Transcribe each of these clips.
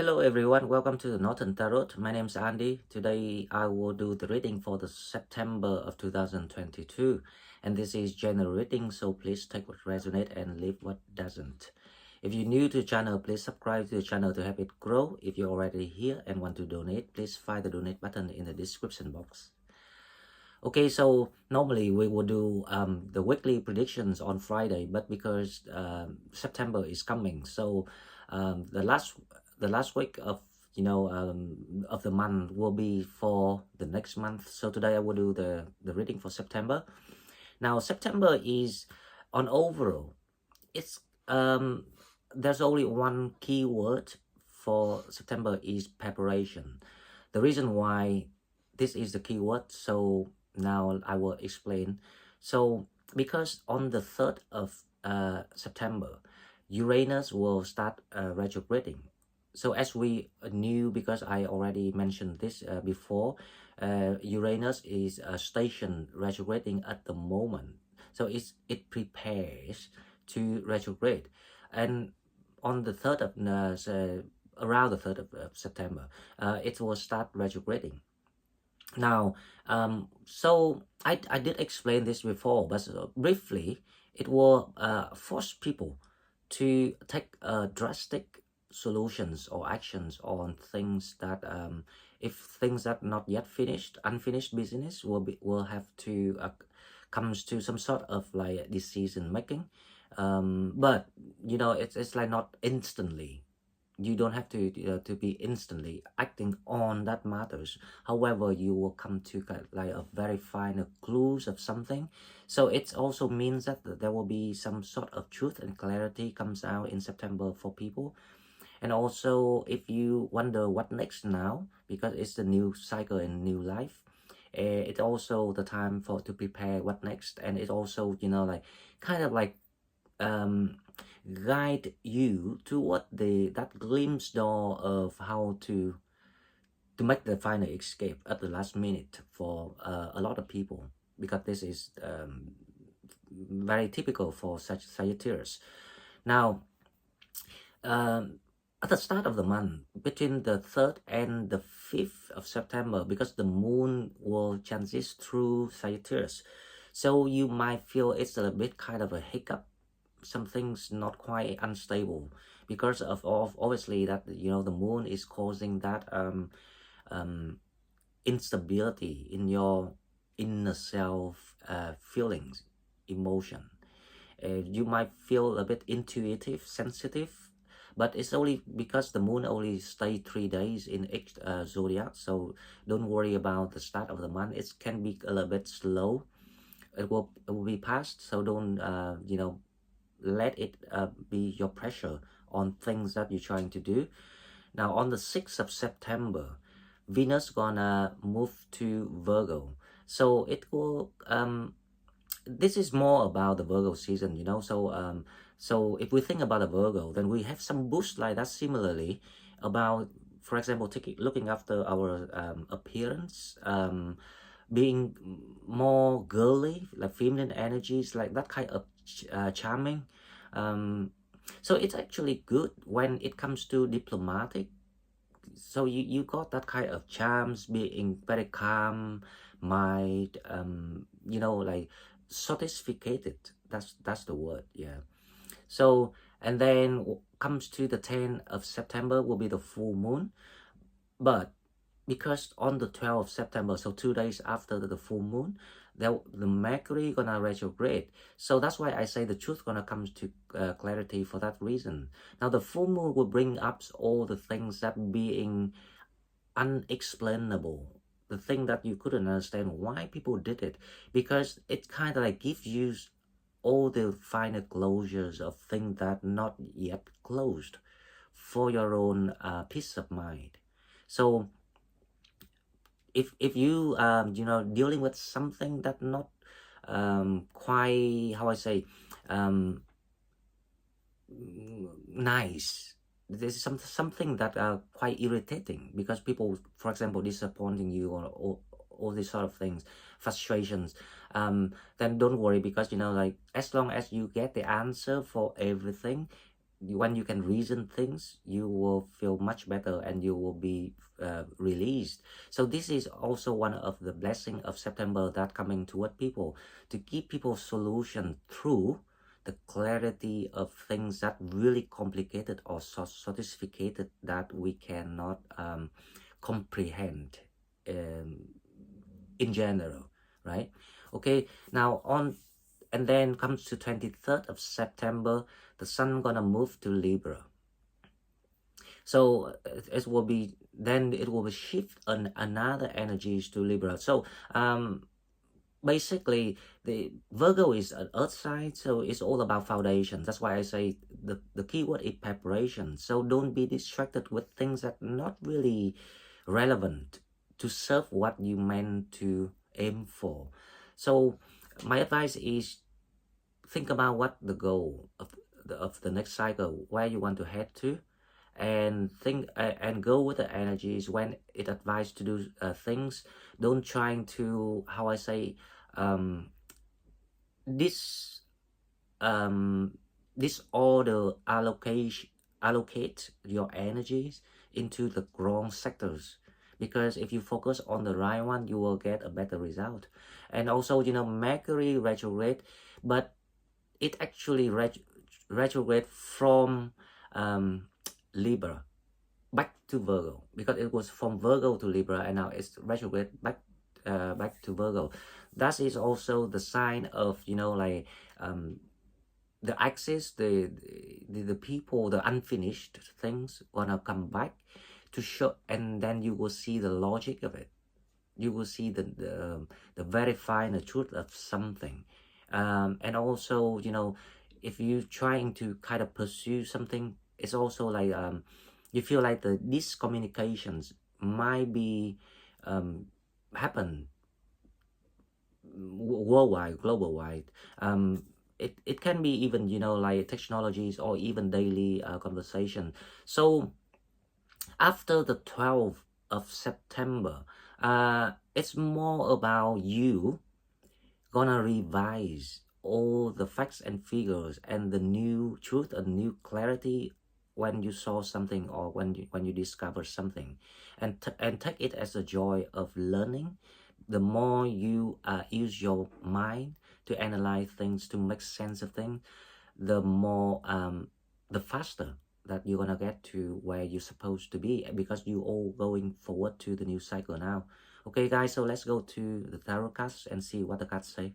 Hello everyone, welcome to the Northern Tarot. My name is Andy. Today I will do the reading for the September of 2022, and this is general reading, so please take what resonates and leave what doesn't. If you're new to the channel, please subscribe to the channel to help it grow. If you're already here and want to donate, please find the donate button in the description box. Okay, so normally we will do the weekly predictions on Friday, but because September is coming, so the last week of of the month will be for the next month. So today I will do the reading for September. Now September is on overall. It's there's only one key word for September is preparation. The reason why this is the keyword, so now I will explain. So because on the 3rd of September, Uranus will start retrograding. So as we knew, because I already mentioned this before, Uranus is station retrograding at the moment. So it prepares to retrograde. And on the 3rd of around the 3rd of September, it will start retrograding. Now, so I did explain this before, but briefly, it will force people to take drastic solutions or actions on things that if things that not yet finished, unfinished business will have to comes to some sort of like decision making. But it's like not instantly. You don't have to be instantly acting on that matters. However, you will come to like a very fine clues of something. So it also means that there will be some sort of truth and clarity comes out in September for people. And also, if you wonder what next now, because it's the new cycle and new life, it's also the time for to prepare what next. And it also like kind of like guide you to what that glimpse door of how to make the final escape at the last minute for a lot of people, because this is very typical for such Sagittarius. Now, at the start of the month, between the 3rd and the 5th of September, because the moon will transit through Sagittarius, so you might feel it's a bit kind of a hiccup. Something's not quite unstable because of obviously that the moon is causing that instability in your inner self, feelings, emotion. You might feel a bit intuitive, sensitive, but it's only because the moon only stay 3 days in each zodiac. So don't worry about the start of the month. It can be a little bit slow. It will be past, so don't let it be your pressure on things that you're trying to do. Now on the 6th of September, Venus gonna move to Virgo, so it will this is more about the Virgo season, so if we think about a Virgo, then we have some boost like that similarly about, for example, looking after our appearance, being more girly, like feminine energies, like that kind of charming. So it's actually good when it comes to diplomatic. So you got that kind of charms, being very calm, mind, like sophisticated. That's the word, yeah. So and then comes to the 10th of September will be the full moon, but because on the 12th of September, so 2 days after the full moon, the Mercury gonna retrograde. So that's why I say the truth gonna come to clarity for that reason. Now the full moon will bring up all the things that being unexplainable, the thing that you couldn't understand why people did it, because it kind of like gives you all the final closures of things that not yet closed for your own peace of mind. So if you dealing with something that not quite, how I say, nice, this is something that are quite irritating, because people, for example, disappointing you, or all these sort of things, frustrations, then don't worry, because like as long as you get the answer for everything, when you can reason things, you will feel much better and you will be released. So this is also one of the blessing of September that coming toward people, to give people solution through the clarity of things that really complicated or so sophisticated that we cannot comprehend in general, right? Okay, now on, and then comes to 23rd of September, the sun gonna move to Libra. So it will be, then it will be shift on another energies to Libra. So basically the Virgo is an earth sign, so it's all about foundation. That's why I say the keyword is preparation. So don't be distracted with things that not really relevant to serve what you meant to aim for. So my advice is, think about what the goal of the next cycle, where you want to head to, and think and go with the energies when it advised to do things. Don't trying to, how I say, this disorder allocate your energies into the wrong sectors, because if you focus on the right one, you will get a better result. And also, you know, Mercury retrograde, but it actually retrograde from Libra back to Virgo, because it was from Virgo to Libra and now it's retrograde back to Virgo. That is also the sign of, you know, like the axis, the people, the unfinished things gonna come back to show, and then you will see the logic of it. You will see the verifying the truth of something. And also, you know, if you're trying to kind of pursue something, it's also like you feel like the these communications might be happen worldwide, global wide. It can be even, you know, like technologies or even daily conversation. So after the 12th of September, it's more about you gonna revise all the facts and figures and the new truth and new clarity when you saw something or when you discover something, and take it as a joy of learning. The more you use your mind to analyze things, to make sense of things, the more the faster that you're gonna get to where you're supposed to be, because you all going forward to the new cycle now. Okay guys, so let's go to the tarot cards and see what the cards say.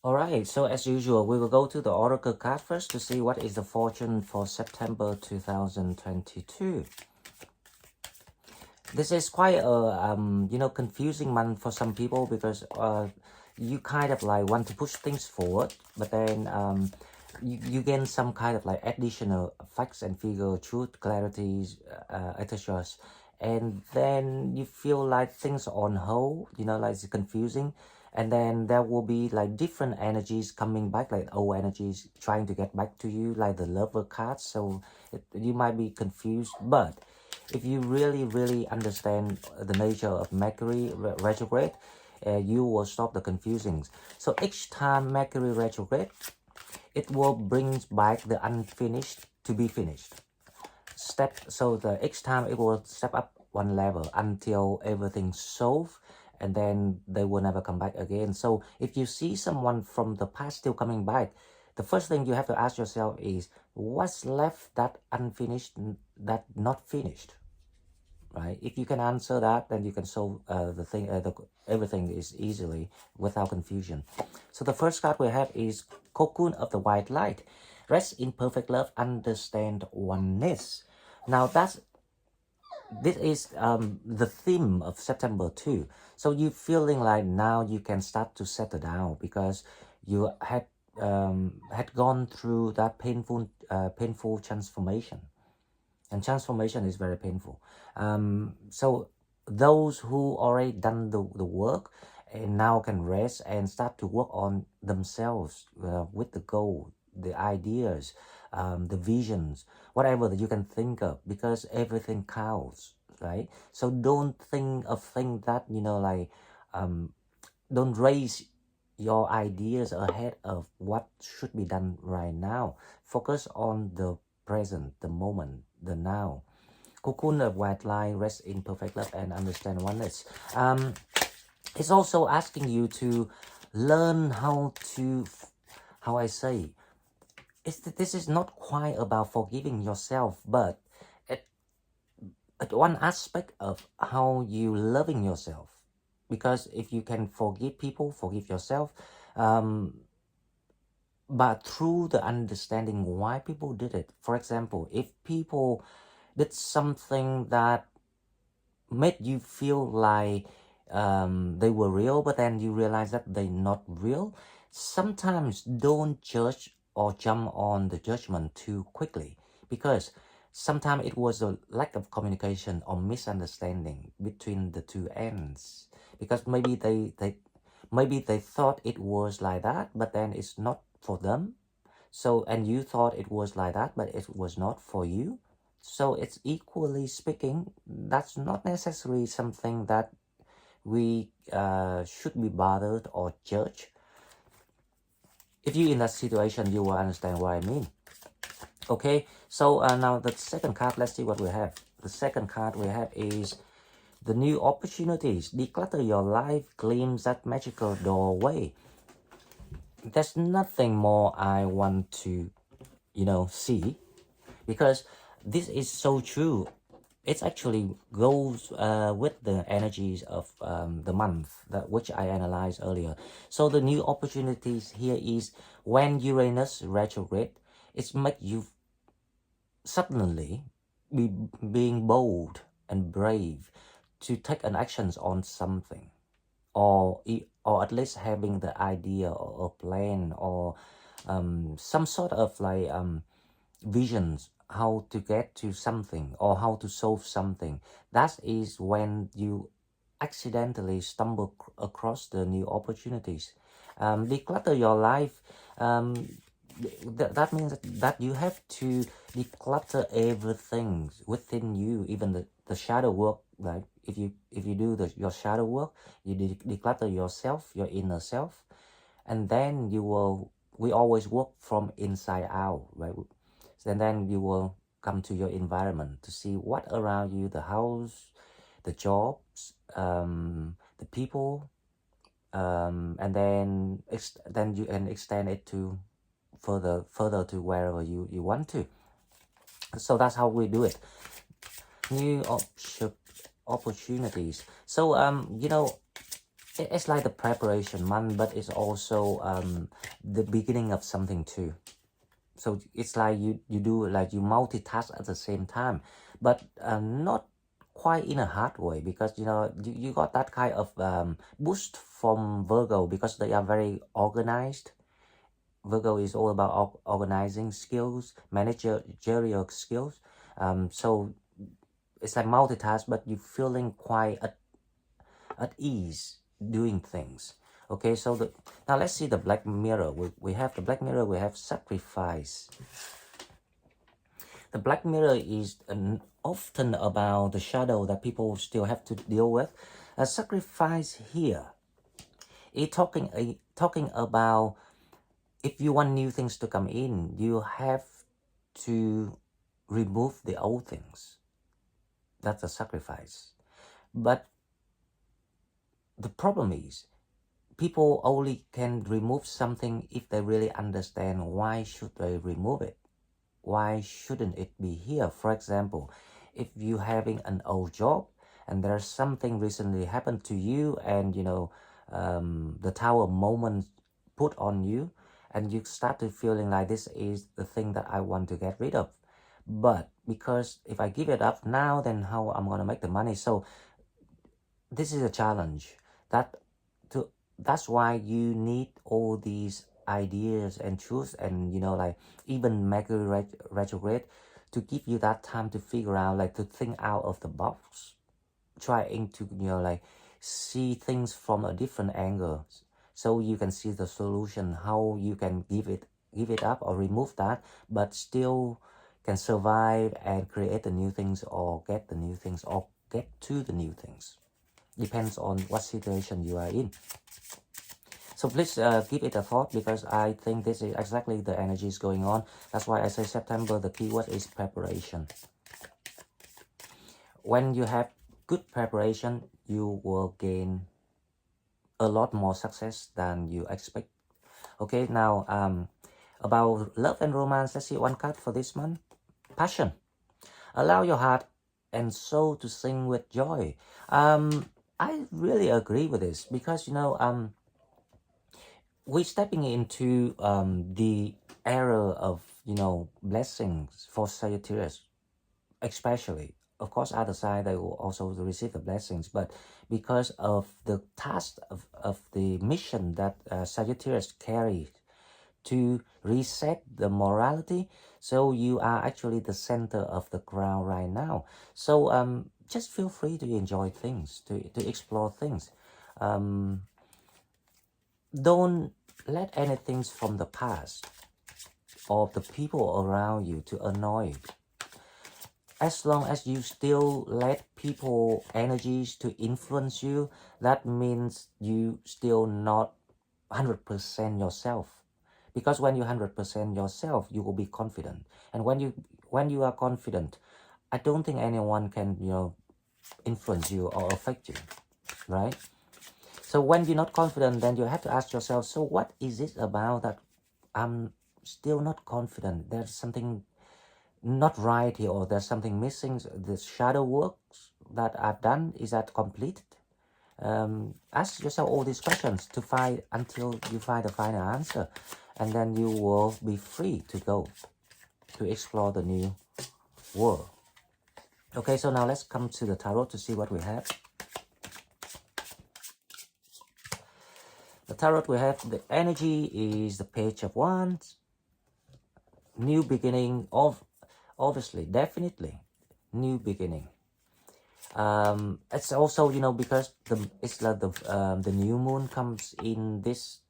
Alright, so as usual, we will go to the Oracle card first to see what is the fortune for September 2022. This is quite a you know, confusing month for some people, because you kind of like want to push things forward, but then you gain some kind of like additional facts and figure, truth, clarities, etc. And then you feel like things are on hold, you know, like it's confusing. And then there will be like different energies coming back, like old energies trying to get back to you, like the Lover card. So you might be confused, but if you really understand the nature of Mercury retrograde, you will stop the confusings. So each time Mercury retrograde, it will bring back the unfinished to be finished. So each time it will step up one level until everything's solved, and then they will never come back again. So if you see someone from the past still coming back, the first thing you have to ask yourself is, what's left that unfinished, that not finished, right? If you can answer that, then you can solve the thing, everything is easily without confusion. So the first card we have is Cocoon of the White Light. Rest in perfect love, understand oneness. Now this is the theme of September too. So you feeling like now you can start to settle down, because you had gone through that painful transformation, and transformation is very painful. So those who already done the work and now can rest and start to work on themselves with the goal, the ideas, the visions, whatever that you can think of, because everything counts, right? So don't think of things that, you know, like don't raise your ideas ahead of what should be done right now. Focus on the present, the moment, the now. Cocoon of white light, rest in perfect love and understand oneness. It's also asking you to learn how to, how I say, this is not quite about forgiving yourself, but at one aspect of how you loving yourself. Because if you can forgive people, forgive yourself, but through the understanding why people did it. For example, if people did something that made you feel like they were real, but then you realize that they're not real, sometimes don't judge or jump on the judgment too quickly, because sometimes it was a lack of communication or misunderstanding between the two ends, because maybe they thought it was like that, but then it's not for them. So, and you thought it was like that, but it was not for you. So it's equally speaking, that's not necessarily something that we should be bothered or judged. If you're in that situation, you will understand what I mean. Okay, so now the second card, let's see what we have. The second card we have is the new opportunities. Declutter your life, glimpse that magical doorway. There's nothing more I want to, see, because this is so true. It actually goes with the energies of the month, which I analyzed earlier. So the new opportunities here is when Uranus retrograde, it's make you suddenly being bold and brave to take an actions on something, or at least having the idea or a plan or some sort of like visions how to get to something or how to solve something. That is when you accidentally stumble across the new opportunities. Declutter your life. That means that you have to declutter everything within you, even the shadow work. Like if you do your shadow work, you declutter yourself, your inner self, and then we always work from inside out, right? And then you will come to your environment to see what around you, the house, the jobs, the people, and then you can extend it to further to wherever you want to. So that's how we do it. New opportunities. So it's like the preparation month, but it's also the beginning of something too. So it's like you do, like you multitask at the same time, but not quite in a hard way, because you got that kind of boost from Virgo, because they are very organized. Virgo is all about organizing skills, managerial skills. So it's like multitask, but you're feeling quite at ease doing things. Okay, so now let's see the black mirror. We have the black mirror, we have sacrifice. The black mirror is often about the shadow that people still have to deal with. A sacrifice here is talking about, if you want new things to come in, you have to remove the old things. That's a sacrifice. But the problem is, people only can remove something if they really understand why should they remove it. Why shouldn't it be here? For example, if you're having an old job and there's something recently happened to you, and the tower moment put on you, and you start to feeling like this is the thing that I want to get rid of. But because if I give it up now, then how I'm going to make the money? So this is a challenge. That's why you need all these ideas and truths, and like even Mercury retrograde, to give you that time to figure out, like to think out of the box, trying to like see things from a different angle, so you can see the solution, how you can give it up or remove that, but still can survive and create the new things, or get the new things, or get to the new things. Depends on what situation you are in. So So please give it a thought, because I think this is exactly the energies going on. That's why I say September, the keyword is preparation. When you have good preparation, you will gain a lot more success than you expect. Okay, now about love and romance, let's see one card for this month. Passion. Allow your heart and soul to sing with joy. I really agree with this, because we're stepping into the era of blessings for Sagittarius, especially. Of course, other side they will also receive the blessings, but because of the task of the mission that Sagittarius carries to reset the morality, so you are actually the center of the ground right now. So just feel free to enjoy things, to explore things. Don't let anything from the past or the people around you to annoy you. As long as you still let people energies to influence you, that means you still not 100% yourself. Because when you're 100% yourself, you will be confident. And when you are confident, I don't think anyone can influence you or affect you, right? So when you're not confident, then you have to ask yourself, so what is it about that I'm still not confident? There's something not right here, or there's something missing. The shadow works that I've done, is that completed? Ask yourself all these questions to find until you find the final answer, and then you will be free to go to explore the new world. Okay, so now let's come to the tarot to see what we have. The tarot we have, the energy is the Page of Wands. New beginning, obviously, definitely new beginning. It's also because it's like the new moon comes in this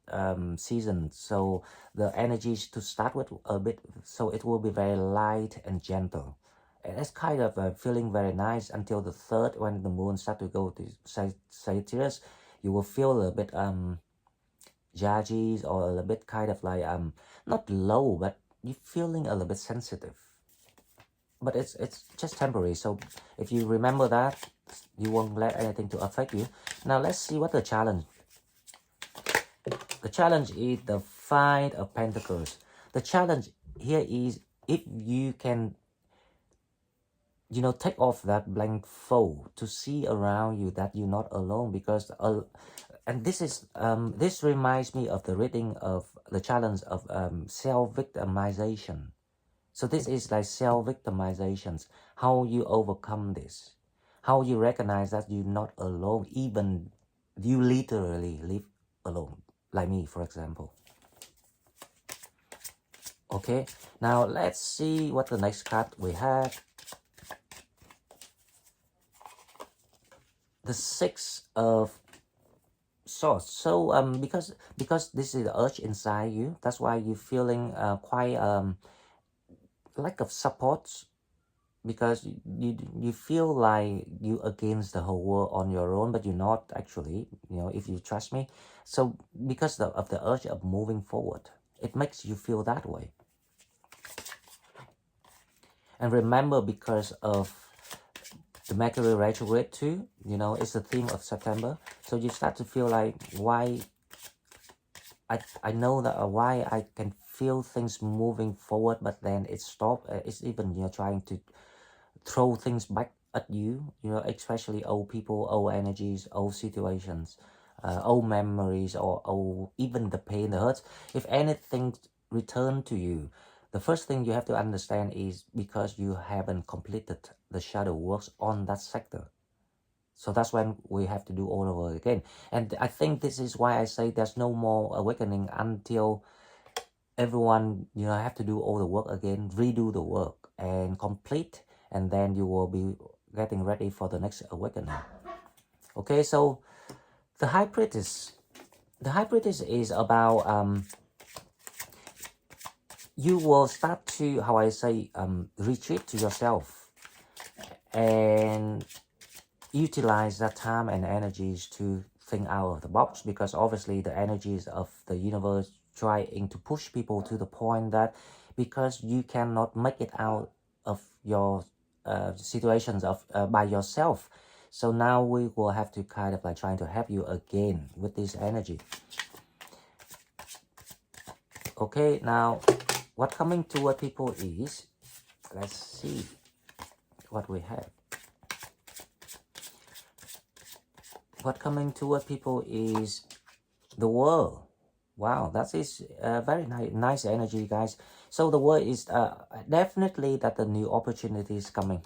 season, so the energies to start with a bit, so it will be very light and gentle. And it's kind of feeling very nice until the third, when the moon start to go to Sagittarius. You will feel a bit judgy, or a little bit kind of like not low, but you're feeling a little bit sensitive. But it's just temporary, so if you remember that, you won't let anything to affect you. Now let's see what the challenge. The challenge is the Five of Pentacles. The challenge here is, if you can take off that blindfold to see around you that you're not alone, because and this is this reminds me of the reading of the challenge of self-victimization. So this is like self-victimizations, how you overcome this, how you recognize that you're not alone, even you literally live alone, like me, for example. Okay, now let's see what the next card we have. The Six of Swords. So because this is the urge inside you, that's why you're feeling quite lack of support, because you feel like you against the whole world on your own, but you're not actually, if you trust me. So because of the urge of moving forward, it makes you feel that way. And remember, because of the Mercury retrograde too, it's the theme of September, so you start to feel like, why I know that why I can feel things moving forward, but then it stops. It's even trying to throw things back at you, especially old people, old energies, old situations, old memories, or even the pain, the hurts. If anything return to you, the first thing you have to understand is because you haven't completed the shadow works on that sector. So that's when we have to do all over again. And I think this is why I say there's no more awakening until everyone, have to do all the work again, redo the work and complete, and then you will be getting ready for the next awakening. Okay, so the High Priestess. The High Priestess is about you will start to, how I say, retreat to yourself and utilize that time and energies to think out of the box, because obviously the energies of the universe trying to push people to the point that because you cannot make it out of your situations of by yourself. So now we will have to kind of like trying to help you again with this energy. Okay, now what coming toward people is, let's see what we have. What coming toward people is the world. Wow, that is very nice energy, guys. So the word is definitely that the new opportunity is coming.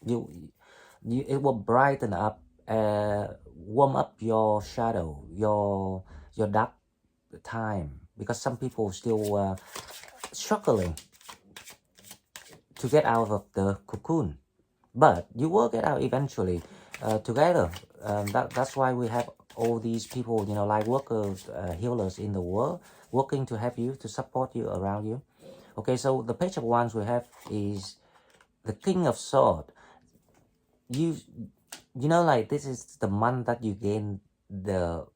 It will brighten up, warm up your shadow, your dark time, because some people still struggling to get out of the cocoon, but you will get out eventually together. That's why we have all these people, you know, like workers, healers in the world, working to help you, to support you, around you. Okay, so the Page of Wands we have is the King of Swords. You know, like this is the month that you gain the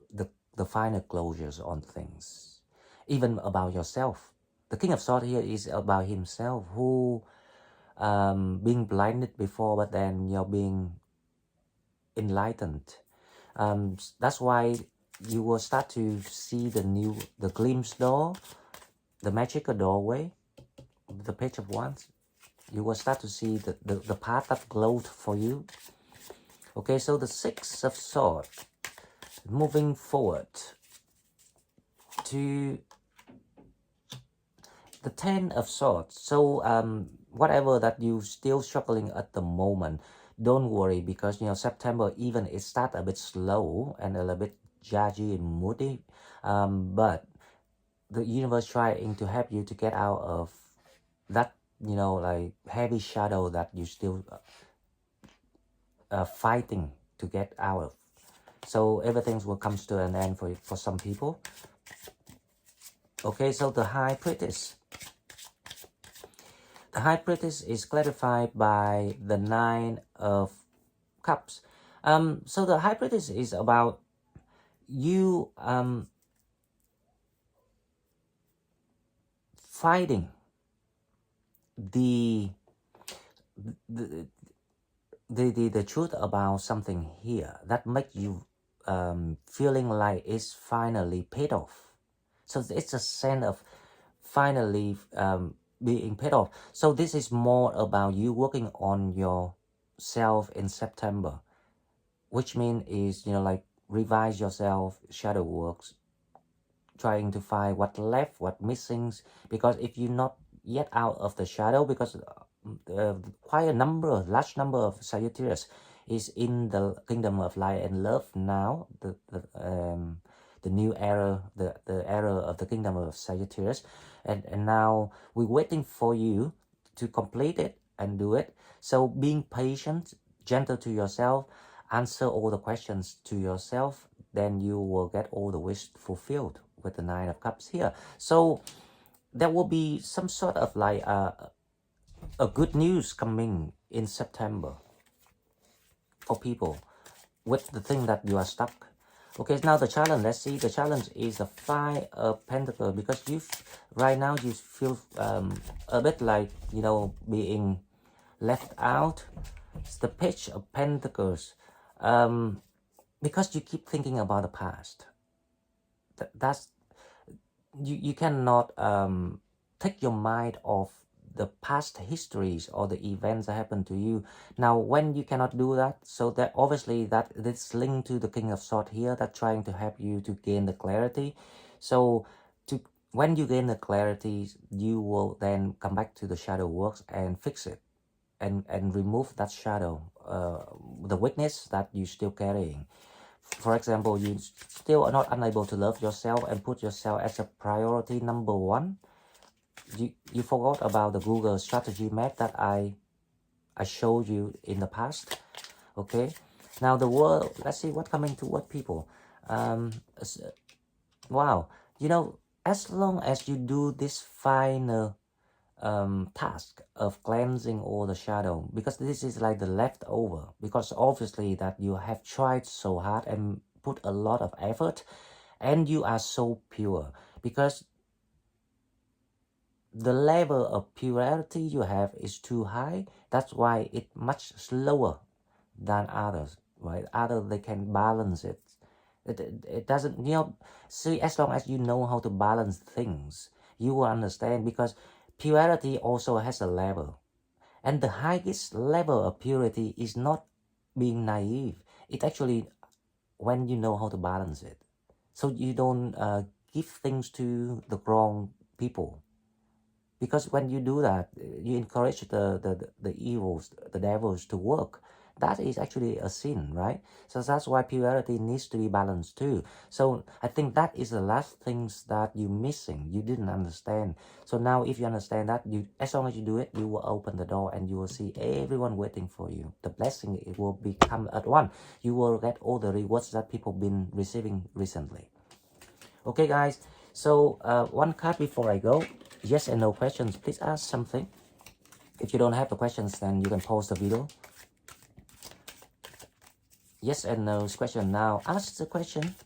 final closures on things, even about yourself. The King of Swords here is about himself, who being blinded before, but then you're being enlightened. That's why you will start to see the glimpse door, the magical doorway, the Page of Wands. You will start to see the path that glowed for you. Okay, so the Six of Swords, moving forward to the Ten of Swords. So whatever that you still struggling at the moment, don't worry, because you know September, even it start a bit slow and a little bit judgy and moody, but the universe trying to help you to get out of that, you know, like heavy shadow that you still fighting to get out of. So everything will come to an end for some people. Okay, so the High Priestess. The High Priestess is clarified by the Nine of Cups. So the High Priestess is about you fighting the truth about something here that makes you feeling like it's finally paid off. So it's a sense of finally being paid off. So this is more about you working on yourself in September, which means is, you know, like revise yourself, shadow works, trying to find what left, what missing, because if you're not yet out of the shadow, because quite a large number of Sagittarius is in the kingdom of light and love now, the new era, the era of the kingdom of Sagittarius, and now we're waiting for you to complete it and do it. So being patient, gentle to yourself, answer all the questions to yourself, then you will get all the wish fulfilled with the Nine of Cups here. So there will be some sort of like a good news coming in September for people with the thing that you are stuck. Okay, now the challenge, let's see. The challenge is the Five of Pentacles, because right now you feel a bit like, you know, being left out. It's the Page of Pentacles, because you keep thinking about the past. That's you cannot take your mind off the past histories or the events that happened to you. Now when you cannot do that, so that obviously that it's linked to the King of Swords here, that trying to help you to gain the clarity. So when you gain the clarity, you will then come back to the shadow works and fix it and remove that shadow, the weakness that you still carrying. For example, you still are not unable to love yourself and put yourself as a priority number one. You forgot about the Google strategy map that I showed you in the past. Okay, now the world, let's see what coming to what people. Wow, you know, as long as you do this final task of cleansing all the shadow, because this is like the leftover, because obviously that you have tried so hard and put a lot of effort, and you are so pure, because the level of purity you have is too high. That's why it's much slower than others, right? Others, they can balance it. It doesn't, see, as long as you know how to balance things, you will understand, because purity also has a level. And the highest level of purity is not being naive. It's actually when you know how to balance it. So you don't give things to the wrong people. Because when you do that, you encourage the evils, the devils to work. That is actually a sin, right? So that's why purity needs to be balanced too. So I think that is the last things that you're missing. You didn't understand. So now if you understand that, as long as you do it, you will open the door and you will see everyone waiting for you. The blessing, it will become at once. You will get all the rewards that people been receiving recently. Okay, guys. So one card before I go. Yes and no questions. Please ask something. If you don't have the questions, then you can pause the video. Yes and no question. Now ask the question.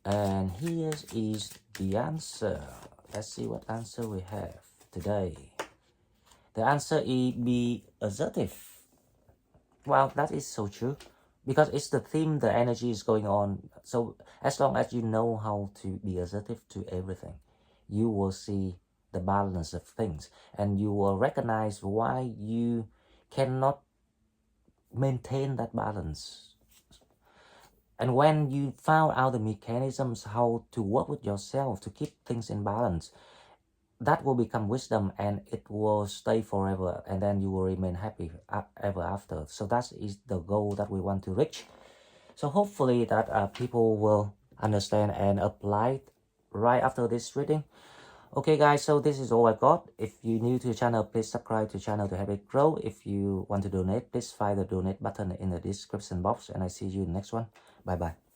And here is the answer. Let's see what answer we have today. The answer is be assertive. Well, that is so true. Because it's the theme, the energy is going on. So as long as you know how to be assertive to everything, you will see the balance of things, and you will recognize why you cannot maintain that balance. And when you found out the mechanisms how to work with yourself to keep things in balance, that will become wisdom, and it will stay forever, and then you will remain happy ever after. So that is the goal that we want to reach. So hopefully that people will understand and apply it right after this reading. Okay guys, so this is all I got. If you're new to the channel, please subscribe to the channel to help it grow. If you want to donate, please find the donate button in the description box, and I see you in the next one. Bye bye.